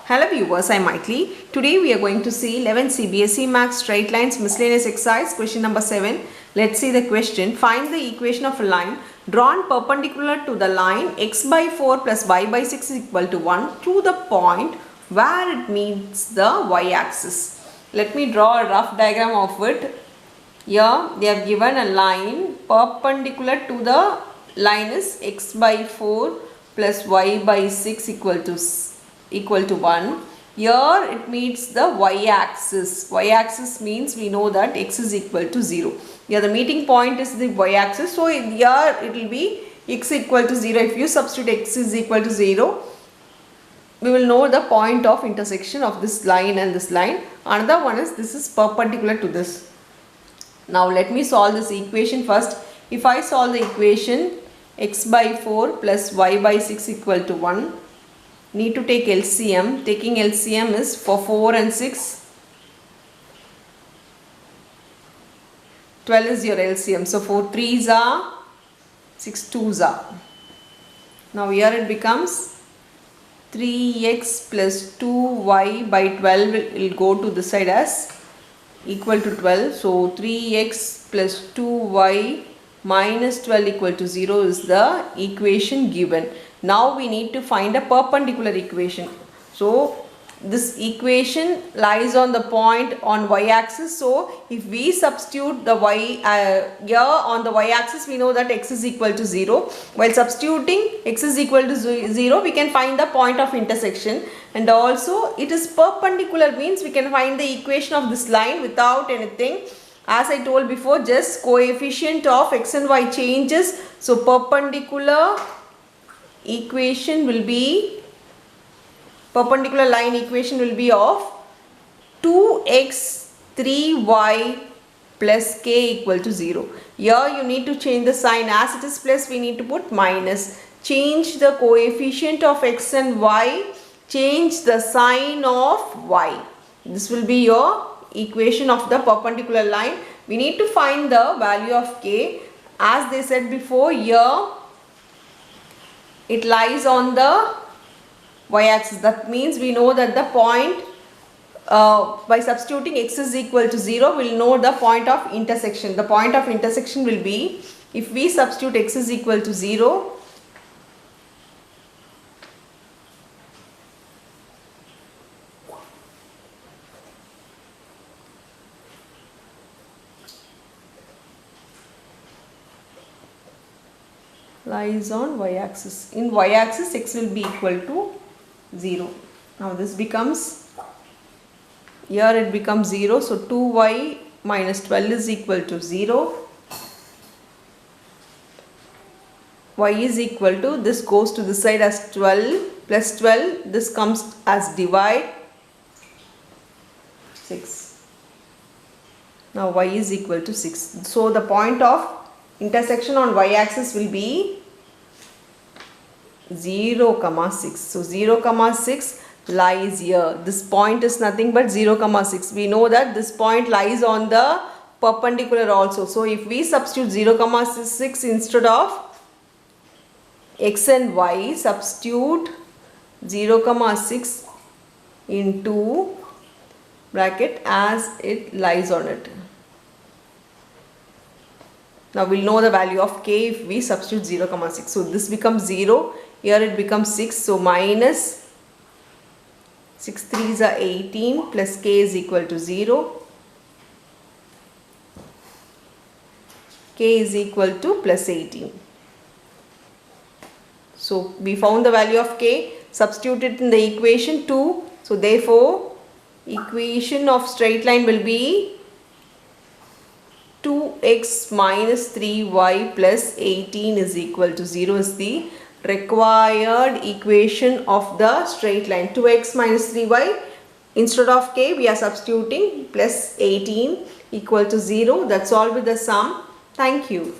Hello viewers, I am Maitli. Today we are going to see 11 CBSE Maths Straight Lines Miscellaneous Exercise question number 7. Let's see the question. Find the equation of a line drawn perpendicular to the line x by 4 plus y by 6 is equal to 1 to the point where it meets the y-axis. Let me draw a rough diagram of it. Here they have given a line perpendicular to the line is x by 4 plus y by 6 equal to 1. Here it meets the y-axis. Y-axis means we know that x is equal to 0. Here the meeting point is the y-axis. So here it will be x equal to 0. If you substitute x is equal to 0, we will know the point of intersection of this line and this line. Another one is this is perpendicular to this. Now let me solve this equation first. If I solve the equation x by 4 plus y by 6 equal to 1, need to take LCM. Taking LCM is for 4 and 6, 12 is your LCM. So 4 3s are, 6 2s are. Now here it becomes 3x plus 2y by 12 will go to this side as equal to 12. So 3x plus 2y minus 12 equal to 0 is the equation given. Now we need to find a perpendicular equation. So this equation lies on the point on y-axis. So if we substitute the y here on the y-axis, we know that x is equal to 0. While substituting x is equal to 0, we can find the point of intersection, and also it is perpendicular means we can find the equation of this line without anything. As I told before, just coefficient of x and y changes. So perpendicular equation will be, perpendicular line equation will be of 2x 3y plus k equal to 0. Here you need to change the sign. As it is plus, we need to put minus. Change the coefficient of x and y, change the sign of y. This will be your equation of the perpendicular line. We need to find the value of k. As they said before, here it lies on the y-axis. That means we know that the point by substituting x is equal to 0, we will know the point of intersection. The point of intersection will be, if we substitute x is equal to 0, lies on y-axis. In y-axis x will be equal to 0. Now this becomes, here it becomes 0. So 2y minus 12 is equal to 0. Y is equal to, this goes to this side as 12 plus 12. This comes as divide 6. Now y is equal to 6. So the point of intersection on y-axis will be 0, 6. So 0, 6 lies here. This point is nothing but 0, 6. We know that this point lies on the perpendicular also. So if we substitute 0, 6 instead of x and y, substitute 0, 6 into bracket as it lies on it. Now we will know the value of k if we substitute 0, 6. So this becomes 0. Here it becomes 6. So minus 6 3s are 18 plus k is equal to 0. K is equal to plus 18. So we found the value of k, substitute it in the equation 2. So therefore equation of straight line will be 2x minus 3y plus 18 is equal to 0 is the required equation of the straight line. 2x minus 3y, instead of k we are substituting plus 18 equal to 0. That's all with the sum. Thank you.